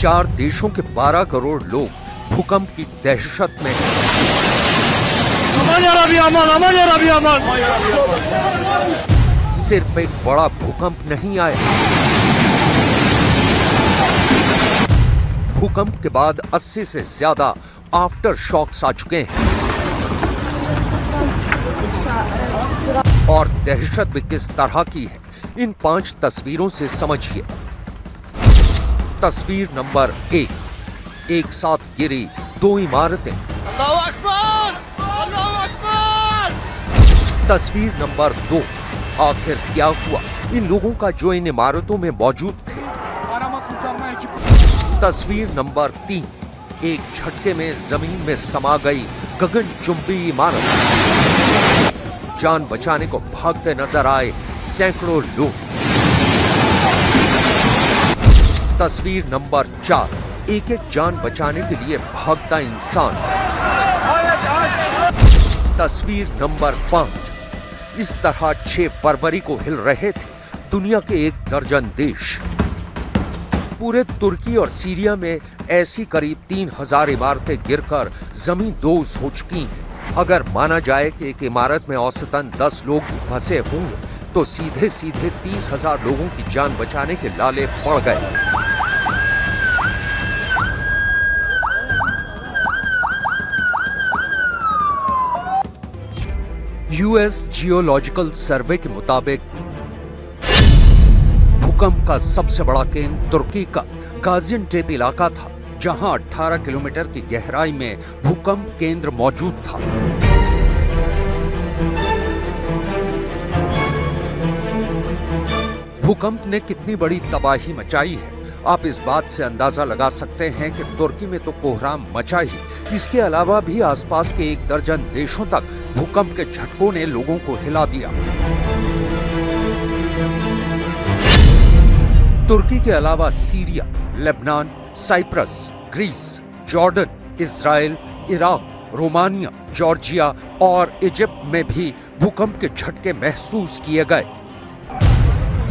4 देशों के 12 करोड़ लोग भूकंप की दहशत में हैं। सिर्फ एक बड़ा भूकंप नहीं आया, भूकंप के बाद 80 से ज्यादा आफ्टर शॉक्स आ चुके हैं और दहशत भी किस तरह की है इन 5 तस्वीरों से समझिए। तस्वीर नंबर 1, एक साथ गिरी 2 इमारतें। अल्लाहू अकबर! अल्लाहू अकबर! तस्वीर नंबर 2, आखिर क्या हुआ इन लोगों का जो इन इमारतों में मौजूद थे। तस्वीर नंबर 3, एक झटके में जमीन में समा गई गगनचुंबी इमारत। जान बचाने को भागते नजर आए सैकड़ों लोग। तस्वीर नंबर 4, एक एक जान बचाने के लिए भागता इंसान। तस्वीर नंबर 5, इस तरह 6 फरवरी को हिल रहे थे दुनिया के 1 दर्जन देश। पूरे तुर्की और सीरिया में ऐसी करीब 3000 इमारतें गिरकर जमीन दोज हो चुकी हैं। अगर माना जाए कि एक इमारत में औसतन 10 लोग भी फंसे होंगे तो सीधे सीधे 30,000 लोगों की जान बचाने के लाले पड़ गए। यूएस जियोलॉजिकल सर्वे के मुताबिक भूकंप का सबसे बड़ा केंद्र तुर्की का गाजियान्टेप इलाका था, जहां 18 किलोमीटर की गहराई में भूकंप केंद्र मौजूद था। भूकंप ने कितनी बड़ी तबाही मचाई है आप इस बात से अंदाजा लगा सकते हैं कि तुर्की में तो कोहराम मचा ही, इसके अलावा भी आसपास के 1 दर्जन देशों तक भूकंप के झटकों ने लोगों को हिला दिया। तुर्की के अलावा Syria, Lebanon, Cyprus, Greece, Jordan, Israel, Iraq, Romania, Georgia और इजिप्ट में भी भूकंप के झटके महसूस किए गए।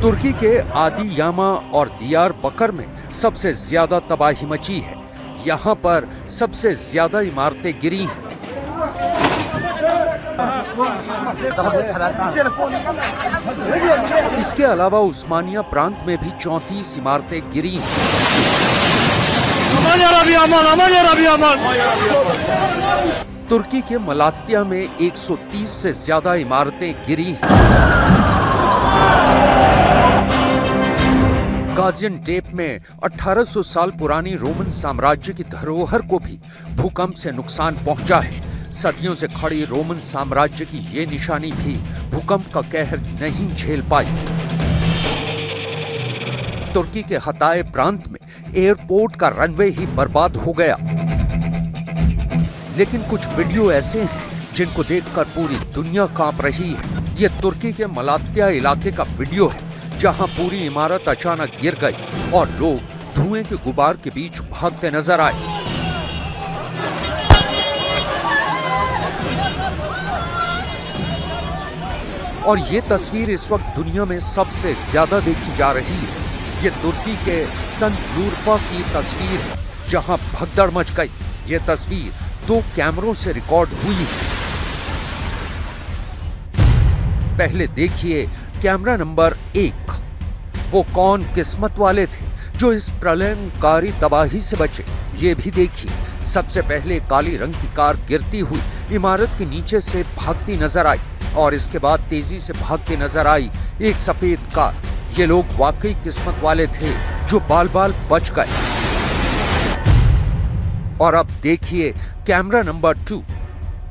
तुर्की के आदियामा और दियारबकर में सबसे ज्यादा तबाही मची है। यहाँ पर सबसे ज्यादा इमारतें गिरी हैं। इसके अलावा उस्मानिया प्रांत में भी 34 इमारतें गिरी हैं। तुर्की के मलात्या में 130 से ज्यादा इमारतें गिरी हैं। गाजियान्टेप में 1800 साल पुरानी रोमन साम्राज्य की धरोहर को भी भूकंप से नुकसान पहुंचा है। सदियों से खड़ी रोमन साम्राज्य की ये निशानी भी भूकंप का कहर नहीं झेल पाई। तुर्की के हताए प्रांत में एयरपोर्ट का रनवे ही बर्बाद हो गया। लेकिन कुछ वीडियो ऐसे हैं जिनको देखकर पूरी दुनिया कांप रही है। ये तुर्की के मलात्या इलाके का वीडियो है, जहां पूरी इमारत अचानक गिर गई और लोग धुएं के गुबार के बीच भागते नजर आए। और ये तस्वीर इस वक्त दुनिया में सबसे ज्यादा देखी जा रही है। ये तुर्की के संतुर्फा की तस्वीर है, जहां भगदड़ मच गई। ये तस्वीर 2 कैमरों से रिकॉर्ड हुई है। पहले देखिए कैमरा नंबर 1। वो कौन किस्मत वाले थे जो इस प्रलयंकारी तबाही से बचे, ये भी देखिए। सबसे पहले काली रंग की कार गिरती हुई इमारत के नीचे से भागती नजर आई और इसके बाद तेजी से भागती नजर आई एक सफेद कार। ये लोग वाकई किस्मत वाले थे जो बाल बाल बच गए। और अब देखिए कैमरा नंबर 2।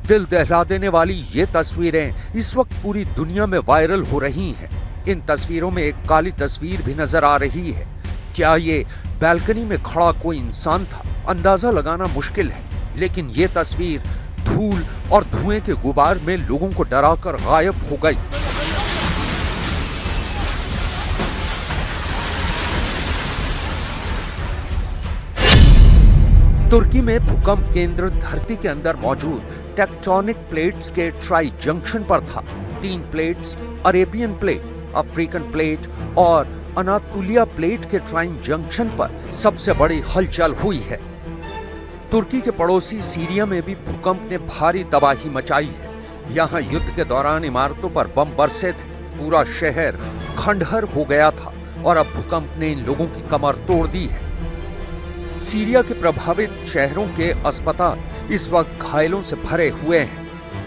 दिल दहला देने वाली ये तस्वीरें इस वक्त पूरी दुनिया में वायरल हो रही हैं। इन तस्वीरों में एक काली तस्वीर भी नजर आ रही है। क्या ये बालकनी में खड़ा कोई इंसान था? अंदाजा लगाना मुश्किल है, लेकिन ये तस्वीर धूल और धुएं के गुबार में लोगों को डराकर गायब हो गई। तुर्की में भूकंप केंद्र धरती के अंदर मौजूद टेक्टोनिक प्लेट्स के ट्राई जंक्शन पर था। 3 plates Arabian plate, African plate और अनातोलिया प्लेट के ट्राइन जंक्शन पर सबसे बड़ी हलचल हुई है। तुर्की के पड़ोसी सीरिया में भी भूकंप ने भारी तबाही मचाई है। यहाँ युद्ध के दौरान इमारतों पर बम बरसे थे, पूरा शहर खंडहर हो गया था और अब भूकंप ने इन लोगों की कमर तोड़ दी है। सीरिया के प्रभावित शहरों के अस्पताल इस वक्त घायलों से भरे हुए हैं।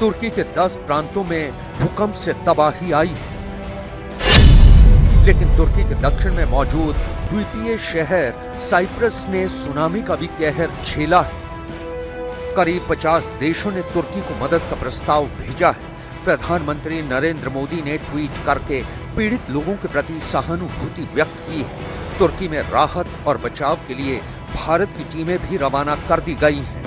तुर्की के 10 प्रांतों में भूकंप से तबाही आई है, लेकिन तुर्की के दक्षिण में मौजूद द्वीपीय शहर साइप्रस ने सुनामी का भी कहर झेला है। करीब 50 देशों ने तुर्की को मदद का प्रस्ताव भेजा है। प्रधानमंत्री नरेंद्र मोदी ने ट्वीट करके पीड़ित लोगों के प्रति सहानुभूति व्यक्त की है। तुर्की में राहत और बचाव के लिए भारत की टीमें भी रवाना कर दी गई हैं।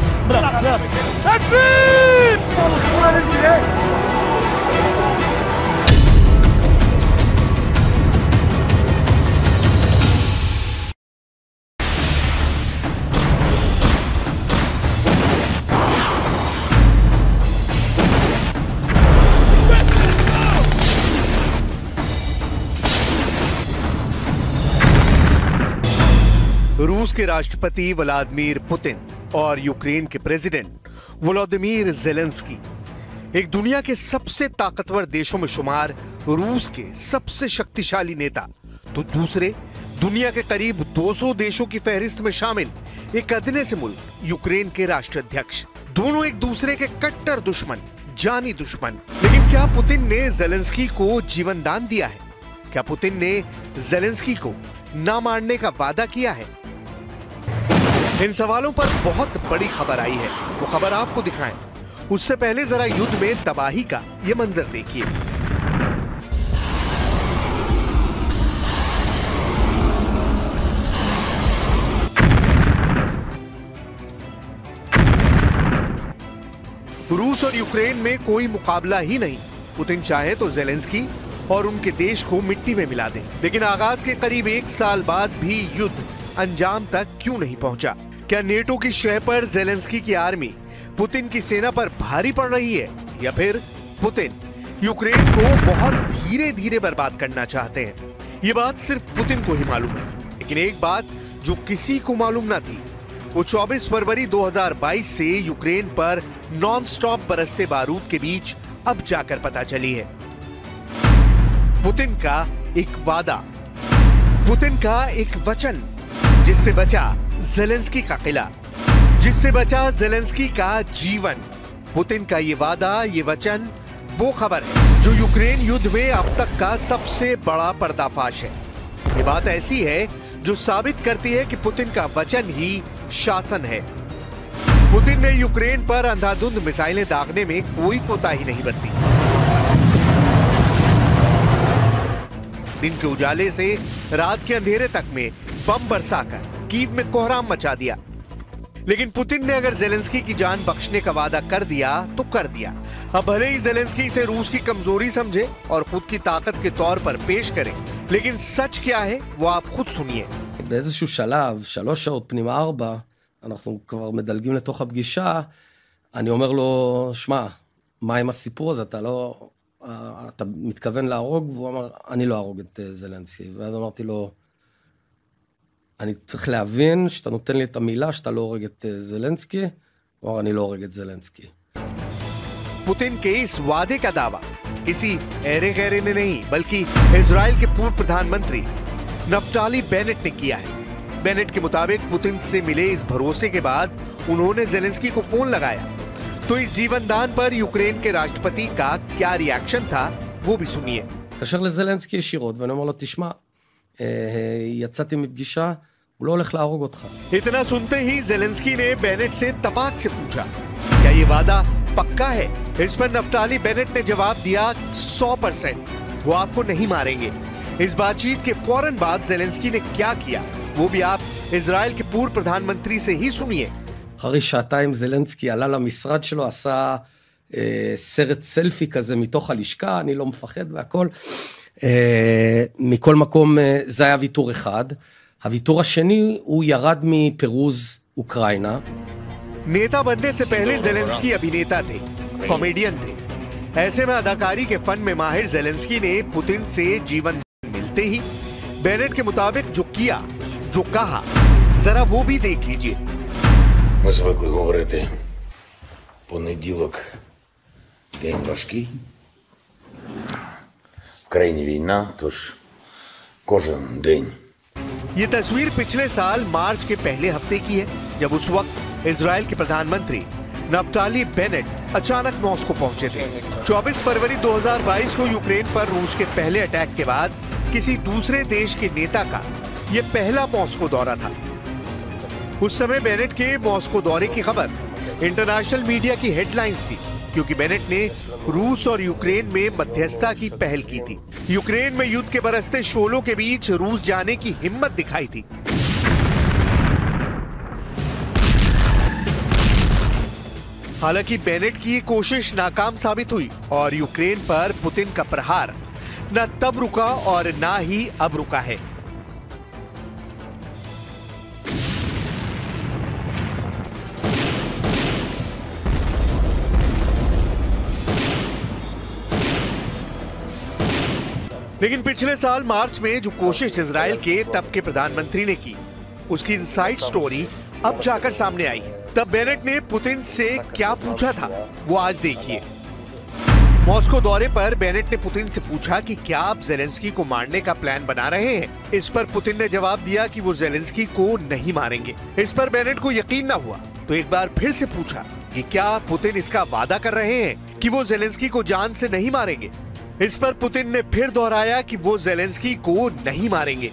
रूस के राष्ट्रपति व्लादिमीर पुतिन और यूक्रेन के प्रेसिडेंट वोलोदिमीर ज़ेलेंस्की, एक दुनिया के सबसे ताकतवर देशों में शुमार रूस के सबसे शक्तिशाली नेता, तो दूसरे दुनिया के करीब 200 देशों की फहरिस्त में शामिल एक अदने से मुल्क यूक्रेन के राष्ट्राध्यक्ष, दोनों एक दूसरे के कट्टर दुश्मन, जानी दुश्मन। लेकिन क्या पुतिन ने ज़ेलेंस्की को जीवन दान दिया है? क्या पुतिन ने ज़ेलेंस्की को ना मारने का वादा किया है? इन सवालों पर बहुत बड़ी खबर आई है, वो खबर आपको दिखाएं। उससे पहले जरा युद्ध में तबाही का ये मंजर देखिए। रूस और यूक्रेन में कोई मुकाबला ही नहीं। पुतिन चाहे तो ज़ेलेंस्की और उनके देश को मिट्टी में मिला दे, लेकिन आगाज के करीब 1 साल बाद भी युद्ध अंजाम तक क्यों नहीं पहुंचा? क्या नेटो की शह पर ज़ेलेंस्की की आर्मी पुतिन की सेना पर भारी पड़ रही है, या फिर पुतिन यूक्रेन को बहुत धीरे धीरे बर्बाद करना चाहते हैं? ये बात सिर्फ पुतिन को ही मालूम है। लेकिन एक बात जो किसी को मालूम ना थी, वो 24 फरवरी 2022 से यूक्रेन पर नॉन स्टॉप बरसते बारूद के बीच अब जाकर पता चली है। पुतिन का एक वादा, पुतिन का एक वचन, जिससे बचा ज़ेलेंस्की का किला, जिससे बचा ज़ेलेंस्की का जीवन। पुतिन का ये वादा, ये वचन, वो खबर है जो यूक्रेन युद्ध में अब तक का सबसे बड़ा पर्दाफाश है। ये बात ऐसी है जो साबित करती है कि पुतिन का वचन ही शासन है। पुतिन ने यूक्रेन पर अंधाधुंध मिसाइलें दागने में कोई कोताही नहीं बरती। दिन के उजाले से रात के अंधेरे तक में बम बरसाकर कीव में कोहराम मचा दिया। लेकिन पुतिन ने अगर ज़ेलेंस्की की जान बख्शने का वादा कर दिया तो कर दिया। अब भले ही ज़ेलेंस्की इसे रूस की कमजोरी समझे और खुद की ताकत के तौर पर पेश करे, लेकिन सच क्या है वो आप खुद सुनिए। באיזשהו שלב, 3 שעות פנימה 4, אנחנו כבר מדלגים לתוך הפגישה, אני אומר לו, שמע, מה עם הסיפור הזה? אתה מתכוון להרוג? והוא אמר, אני לא ארוג את זלנסקי. ואז אמרתי לו, אני צריך להבין שאתה נותן לי את המילה שאתה לא הורג את זלנסקי. הוא אמר, אני לא הורג את זלנסקי. पुतिन के इस वादे का दावा किसी ऐरे गैरे ने नहीं, बल्कि इजराइल के पूर्व प्रधानमंत्री नफ्ताली बेनेट ने किया है। बेनेट के मुताबिक पुतिन से मिले इस भरोसे के बाद उन्होंने ज़ेलेंस्की को फोन लगाया। तो इस जीवनदान पर यूक्रेन के राष्ट्रपति का क्या रिएक्शन था वो भी सुनिए। התקשר לזלנסקי ישירות ואני אומר לו, תשמע, יצאתי מפגישה, הוא לא הולך להרוג אותך. इतना सुनते ही ज़ेलेंस्की ने बेनेट से तपाक से पूछा, क्या ये वादा पक्का है? इस पर नफ्ताली बेनेट ने जवाब दिया 100%, वो आपको नहीं मारेंगे। इस बातचीत के फौरन बाद ज़ेलेंस्की ने क्या किया, वो भी आप इजराइल के पूर्व प्रधानमंत्री से ही सुनिए। אחרי שעתיים זלנסקי עלה למשרד שלו, עשה סרט סלפי כזה מתוך הלשכה, אני לא מפחד והכל. מכל מקום זה היה ויתור אחד. הוויתור השני הוא ירד מפירוז אוקראינה. नेता बनने से पहले ज़ेलेंस्की अभिनेता थे, कॉमेडियन थे। ऐसे में अदाकारी के फन में माहिर ज़ेलेंस्की ने पुतिन से जीवन मिलते ही बेनेट के मुताबिक जो किया, जो कहा, जरा वो भी देख लीजिए। Ми звикли говорити, понеділок день важкий. В країні війна, тож кожен день. ये तस्वीर पिछले साल मार्च के पहले हफ्ते की है, जब उस वक्त इजराइल के प्रधानमंत्री नफ्ताली बेनेट अचानक मॉस्को पहुंचे थे। 24 फरवरी 2022 को यूक्रेन पर रूस के पहले अटैक के बाद किसी दूसरे देश के नेता का यह पहला मॉस्को दौरा था। उस समय बेनेट के मॉस्को दौरे की खबर इंटरनेशनल मीडिया की हेडलाइंस थी, क्योंकि बेनेट ने रूस और यूक्रेन में मध्यस्थता की पहल की थी। यूक्रेन में युद्ध के बरसते शोलों के बीच रूस जाने की हिम्मत दिखाई थी। हालांकि बेनेट की कोशिश नाकाम साबित हुई और यूक्रेन पर पुतिन का प्रहार न तब रुका और ना ही अब रुका है। लेकिन पिछले साल मार्च में जो कोशिश इजराइल के तब के प्रधानमंत्री ने की, उसकी इनसाइड स्टोरी अब जाकर सामने आई है। तब बेनेट ने पुतिन से क्या पूछा था, वो आज देखिए। मॉस्को दौरे पर बेनेट ने पुतिन से पूछा कि क्या आप ज़ेलेंस्की को मारने का प्लान बना रहे हैं। इस पर पुतिन ने जवाब दिया कि वो ज़ेलेंस्की को नहीं मारेंगे। इस पर बेनेट को यकीन न हुआ, तो एक बार फिर से पूछा कि क्या पुतिन इसका वादा कर रहे हैं कि वो ज़ेलेंस्की को जान से नहीं मारेंगे। इस पर पुतिन ने फिर दोहराया कि वो ज़ेलेंस्की को नहीं मारेंगे।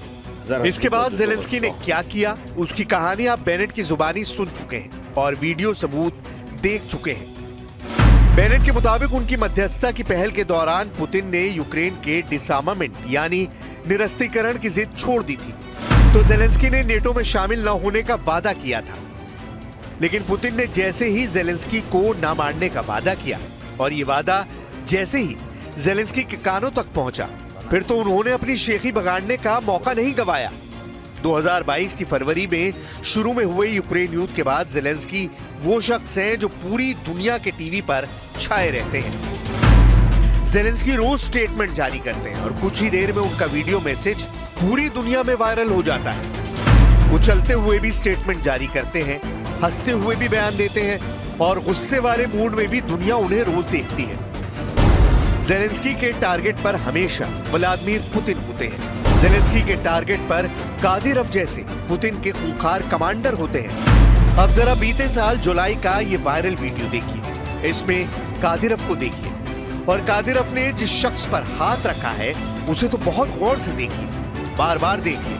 इसके बाद ज़ेलेंस्की ने क्या किया, उसकी कहानी आप बेनेट की जुबानी सुन चुके हैं और वीडियो सबूत देख चुके हैं। बेनेट के मुताबिक उनकी मध्यस्थता की पहल के दौरान पुतिन ने यूक्रेन के डिसआर्मामेंट यानी निरस्त्रीकरण की जिद छोड़ दी थी, तो ज़ेलेंस्की ने नेटो में शामिल न होने का वादा किया था। लेकिन पुतिन ने जैसे ही ज़ेलेंस्की को न मारने का वादा किया और ये वादा जैसे ही ज़ेलेंस्की के कानों तक पहुंचा, फिर तो उन्होंने अपनी शेखी बगाड़ने का मौका नहीं गंवाया। 2022 की फरवरी में शुरू में हुए यूक्रेन युद्ध के बाद ज़ेलेंस्की वो शख्स हैं जो पूरी दुनिया के टीवी पर छाए रहते हैं। ज़ेलेंस्की रोज स्टेटमेंट जारी करते हैं और कुछ ही देर में उनका वीडियो मैसेज पूरी दुनिया में वायरल हो जाता है। वो चलते हुए भी स्टेटमेंट जारी करते हैं, हंसते हुए भी बयान देते हैं और गुस्से वाले मूड में भी दुनिया उन्हें रोज देखती है। ज़ेलेंस्की के टारगेट पर हमेशा व्लादिमीर पुतिन होते हैं। ज़ेलेंस्की के टारगेट पर कादिरोव जैसे पुतिन के खूंखार कमांडर होते हैं। अब जरा बीते साल जुलाई का ये वायरल वीडियो देखिए। इसमें कादिरोव को देखिए और कादिरोव ने जिस शख्स पर हाथ रखा है उसे तो बहुत गौर से देखिए, बार बार देखिए,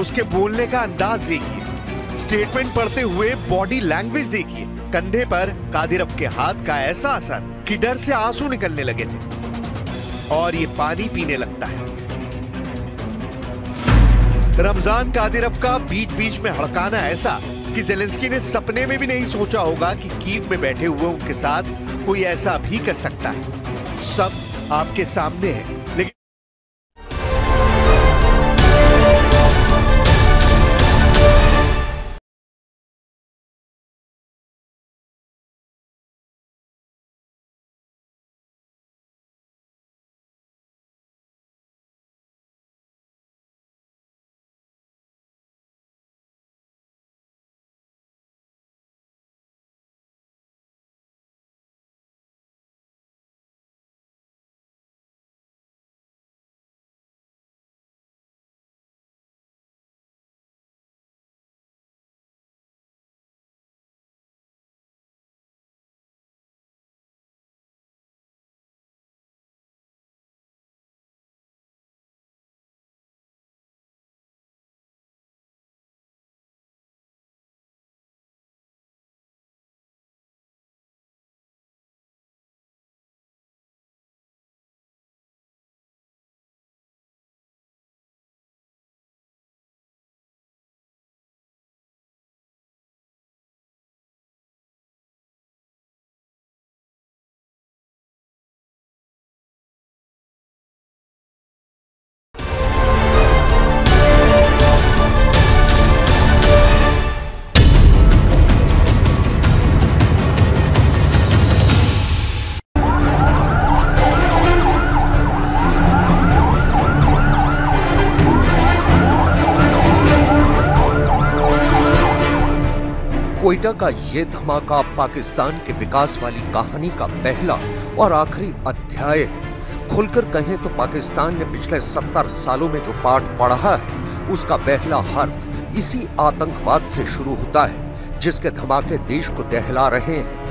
उसके बोलने का अंदाज देखिए, स्टेटमेंट पढ़ते हुए बॉडी लैंग्वेज देखिए। कंधे पर कादिरोव के हाथ का ऐसा असर कि डर से आंसू निकलने लगे थे और ये पानी पीने लगता है। रमजान कादिरोव का बीच बीच में हड़काना ऐसा कि ज़ेलेंस्की ने सपने में भी नहीं सोचा होगा कि कीव में बैठे हुए उनके साथ कोई ऐसा भी कर सकता है। सब आपके सामने है। क्वेटा का ये धमाका पाकिस्तान के विकास वाली कहानी का पहला और आखिरी अध्याय है। खुलकर कहें तो पाकिस्तान ने पिछले 70 सालों में जो पाठ पढ़ा है उसका पहला हर्फ इसी आतंकवाद से शुरू होता है, जिसके धमाके देश को दहला रहे हैं।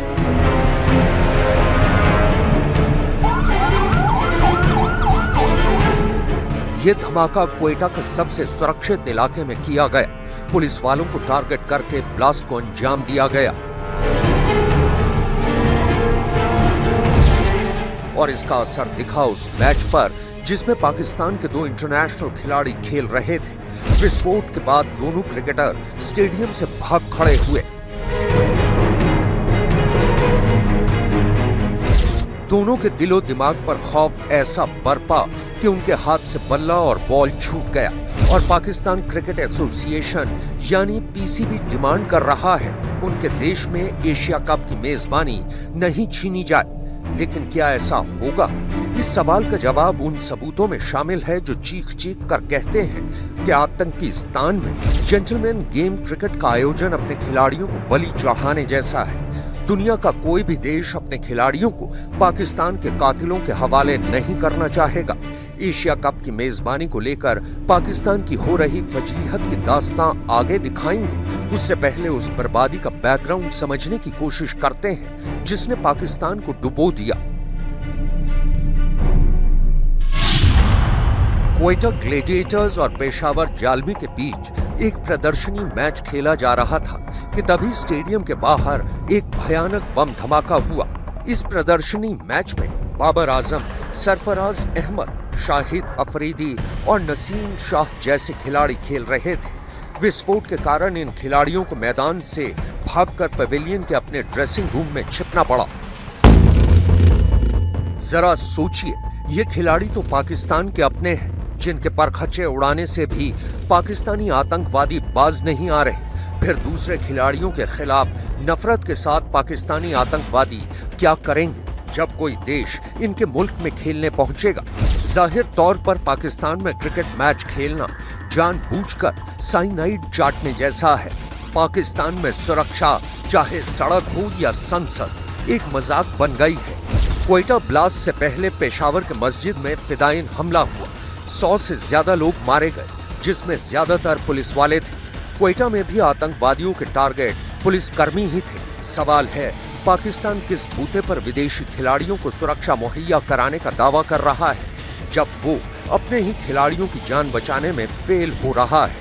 ये धमाका क्वेटा के सबसे सुरक्षित इलाके में किया गया। पुलिस वालों को टारगेट करके ब्लास्ट को अंजाम दिया गया और इसका असर दिखा उस मैच पर जिसमें पाकिस्तान के 2 इंटरनेशनल खिलाड़ी खेल रहे थे। विस्फोट के बाद दोनों क्रिकेटर स्टेडियम से भाग खड़े हुए। दोनों के दिलो दिमाग पर खौफ ऐसा बरपा कि उनके हाथ से बल्ला और बॉल छूट गया और पाकिस्तान क्रिकेट एसोसिएशन यानी पीसीबी डिमांड कर रहा है उनके देश में एशिया कप की मेजबानी नहीं छीनी जाए। लेकिन क्या ऐसा होगा? इस सवाल का जवाब उन सबूतों में शामिल है जो चीख चीख कर कहते हैं कि आतंकिस्तान में जेंटलमैन गेम क्रिकेट का आयोजन अपने खिलाड़ियों को बलि चढ़ाने जैसा है। दुनिया का कोई भी देश अपने खिलाड़ियों को पाकिस्तान के कातिलों के हवाले नहीं करना चाहेगा। एशिया कप की मेजबानी को लेकर पाकिस्तान की हो रही फजीहत की दास्तां आगे दिखाएंगे, उससे पहले उस बर्बादी का बैकग्राउंड समझने की कोशिश करते हैं जिसने पाकिस्तान को डुबो दिया। क्वेटा ग्लेडिएटर्स और पेशावर जालमी के बीच एक प्रदर्शनी मैच खेला जा रहा था कि तभी स्टेडियम के बाहर एक भयानक बम धमाका हुआ। इस प्रदर्शनी मैच में बाबर आजम, सरफराज अहमद, शाहिद अफरीदी और नसीम शाह जैसे खिलाड़ी खेल रहे थे। विस्फोट के कारण इन खिलाड़ियों को मैदान से भागकर पवेलियन के अपने ड्रेसिंग रूम में छिपना पड़ा। जरा सोचिए, ये खिलाड़ी तो पाकिस्तान के अपने हैं जिनके परखच्चे उड़ाने से भी पाकिस्तानी आतंकवादी बाज नहीं आ रहे। फिर दूसरे खिलाड़ियों के खिलाफ नफरत के साथ पाकिस्तानी आतंकवादी क्या करेंगे जब कोई देश इनके मुल्क में खेलने पहुंचेगा? जाहिर तौर पर पाकिस्तान में क्रिकेट मैच खेलना जानबूझकर साइनाइड चाटने जैसा है। पाकिस्तान में सुरक्षा चाहे सड़क हो या संसद एक मजाक बन गई है। क्वेटा ब्लास्ट से पहले पेशावर के मस्जिद में फिदायिन हमला हुआ। 100 से ज्यादा लोग मारे गए जिसमें ज्यादातर पुलिस वाले थे। क्वेटा में भी आतंकवादियों के टारगेट पुलिसकर्मी ही थे। सवाल है, पाकिस्तान किस बूते पर विदेशी खिलाड़ियों को सुरक्षा मुहैया कराने का दावा कर रहा है जब वो अपने ही खिलाड़ियों की जान बचाने में फेल हो रहा है?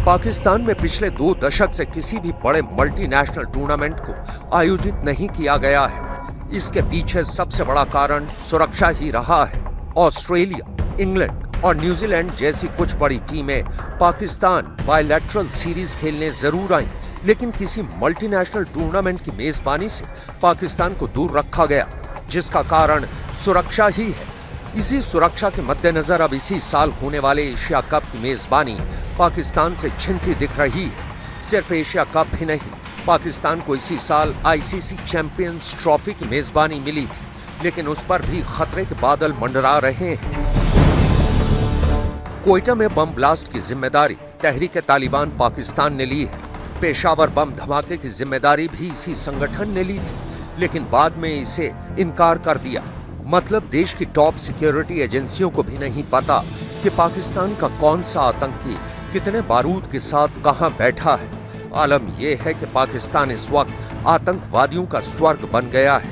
पाकिस्तान में पिछले 2 दशक से किसी भी बड़े मल्टीनेशनल टूर्नामेंट को आयोजित नहीं किया गया है। इसके पीछे सबसे बड़ा कारण सुरक्षा ही रहा है। ऑस्ट्रेलिया, इंग्लैंड और न्यूजीलैंड जैसी कुछ बड़ी टीमें पाकिस्तान बायलैटरल सीरीज खेलने जरूर आईं, लेकिन किसी मल्टीनेशनल टूर्नामेंट की मेजबानी से पाकिस्तान को दूर रखा गया, जिसका कारण सुरक्षा ही है। इसी सुरक्षा के मद्देनजर अब इसी साल होने वाले एशिया कप की मेजबानी पाकिस्तान से छिनती दिख रही है। सिर्फ एशिया कप ही नहीं, पाकिस्तान को इसी साल आईसीसी चैंपियंस ट्रॉफी की मेजबानी मिली थी, लेकिन उस पर भी खतरे के बादल मंडरा रहे हैं। क्वेटा में बम ब्लास्ट की जिम्मेदारी तहरीक तालिबान पाकिस्तान ने ली है। पेशावर बम धमाके की जिम्मेदारी भी इसी संगठन ने ली थी, लेकिन बाद में इसे इनकार कर दिया। मतलब देश की टॉप सिक्योरिटी एजेंसियों को भी नहीं पता कि पाकिस्तान का कौन सा आतंकी कितने बारूद के साथ कहां बैठा है। आलम यह है कि पाकिस्तान इस वक्त आतंकवादियों का स्वर्ग बन गया है।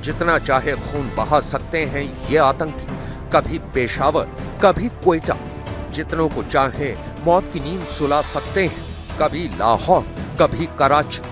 जितना चाहे खून बहा सकते हैं ये आतंकी, कभी पेशावर, कभी क्वेटा। जितनों को चाहे मौत की नींद सुला सकते हैं, कभी लाहौर, कभी कराची।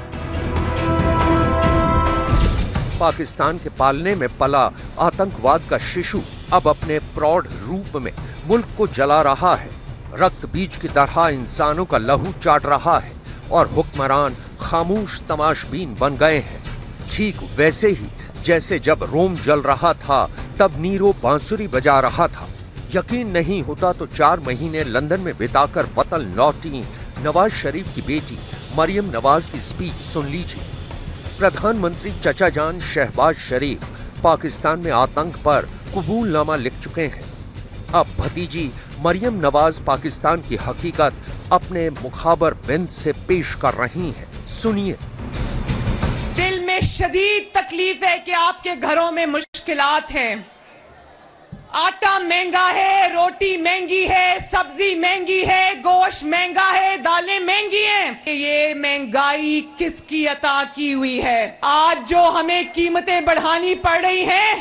पाकिस्तान के पालने में पला आतंकवाद का शिशु अब अपने प्रौढ़ रूप में मुल्क को जला रहा है। रक्त बीज की तरह इंसानों का लहू चाट रहा है और हुक्मरान खामोश तमाशबीन बन गए हैं। ठीक वैसे ही जैसे जब रोम जल रहा था तब नीरो बांसुरी बजा रहा था। यकीन नहीं होता तो 4 महीने लंदन में बिताकर वतन लौटी नवाज शरीफ की बेटी मरियम नवाज की स्पीच सुन लीजिए। प्रधानमंत्री चचा जान शहबाज शरीफ पाकिस्तान में आतंक पर कबूलनामा लिख चुके हैं। अब भतीजी मरियम नवाज पाकिस्तान की हकीकत अपने मुखाबर बिंद से पेश कर रही हैं। सुनिए। दिल में शदीद तकलीफ है कि आपके घरों में मुश्किलात हैं। आटा महंगा है, रोटी महंगी है, सब्जी महंगी है, गोश्त महंगा है, दालें महंगी हैं। ये महंगाई किसकी अता की हुई है? आज जो हमें कीमतें बढ़ानी पड़ रही हैं,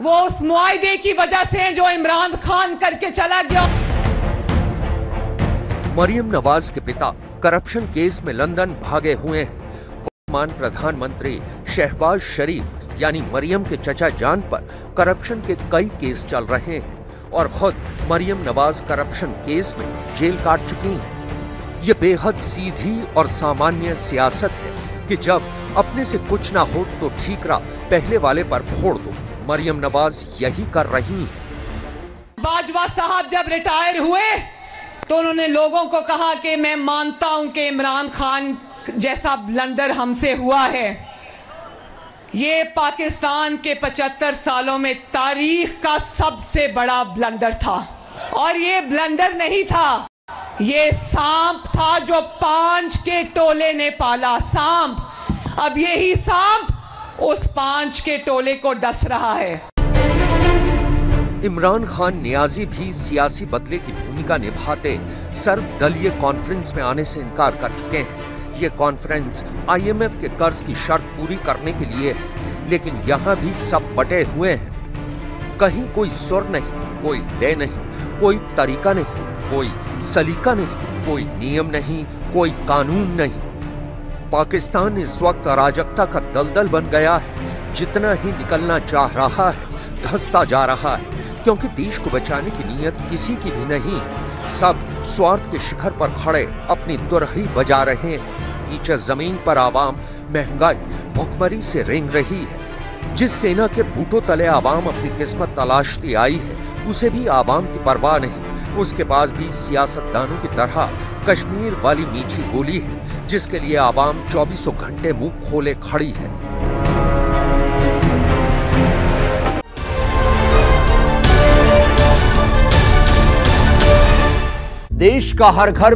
वो उस मुआहदे की वजह से जो इमरान खान करके चला गया। मरियम नवाज के पिता करप्शन केस में लंदन भागे हुए हैं। वर्तमान प्रधानमंत्री शहबाज शरीफ यानी मरियम के चचा जान पर करप्शन के कई केस चल रहे हैं और खुद मरियम नवाज करप्शन केस में जेल काट चुकी हैं। ये बेहद सीधी और सामान्य सियासत है कि जब अपने से कुछ ना हो तो ठीकरा पहले वाले पर फोड़ दो। मरियम नवाज यही कर रही हैं। बाजवा साहब जब रिटायर हुए तो उन्होंने लोगों को कहा कि मैं मानता हूं कि इमरान खान जैसा ब्लंडर हमसे हुआ है। ये पाकिस्तान के 75 सालों में तारीख का सबसे बड़ा ब्लंडर था। और ये ब्लंडर नहीं था, ये सांप था जो 5 के टोले ने पाला। सांप, अब यही सांप उस 5 के टोले को डस रहा है। इमरान खान नियाजी भी सियासी बदले की भूमिका निभाते सर्वदलीय कॉन्फ्रेंस में आने से इनकार कर चुके हैं। ये कॉन्फ्रेंस IMF के कर्ज की शर्त पूरी करने के लिए है, लेकिन यहाँ भी सब बटे हुए हैं। कहीं कोई सुर नहीं, कोई लय नहीं, कोई तरीका नहीं, कोई सलीका नहीं, कोई नियम नहीं, कोई कानून नहीं। पाकिस्तान इस वक्त अराजकता का दलदल बन गया है। जितना ही निकलना चाह रहा है धंसता जा रहा है, क्योंकि देश को बचाने की नीयत किसी की भी नहीं है। सब स्वार्थ के शिखर पर खड़े अपनी तुरही बजा रहे हैं। नीचे जमीन पर आवाम महंगाई भुखमरी से रेंग रही है। जिस सेना के बूटों तले आवाम अपनी किस्मत तलाशती आई है, उसे भी आवाम की परवाह नहीं। उसके पास भी सियासतदानों की तरह कश्मीर वाली मीठी गोली है, जिसके लिए आवाम 24 घंटे मुंह खोले खड़ी है। देश का हर घर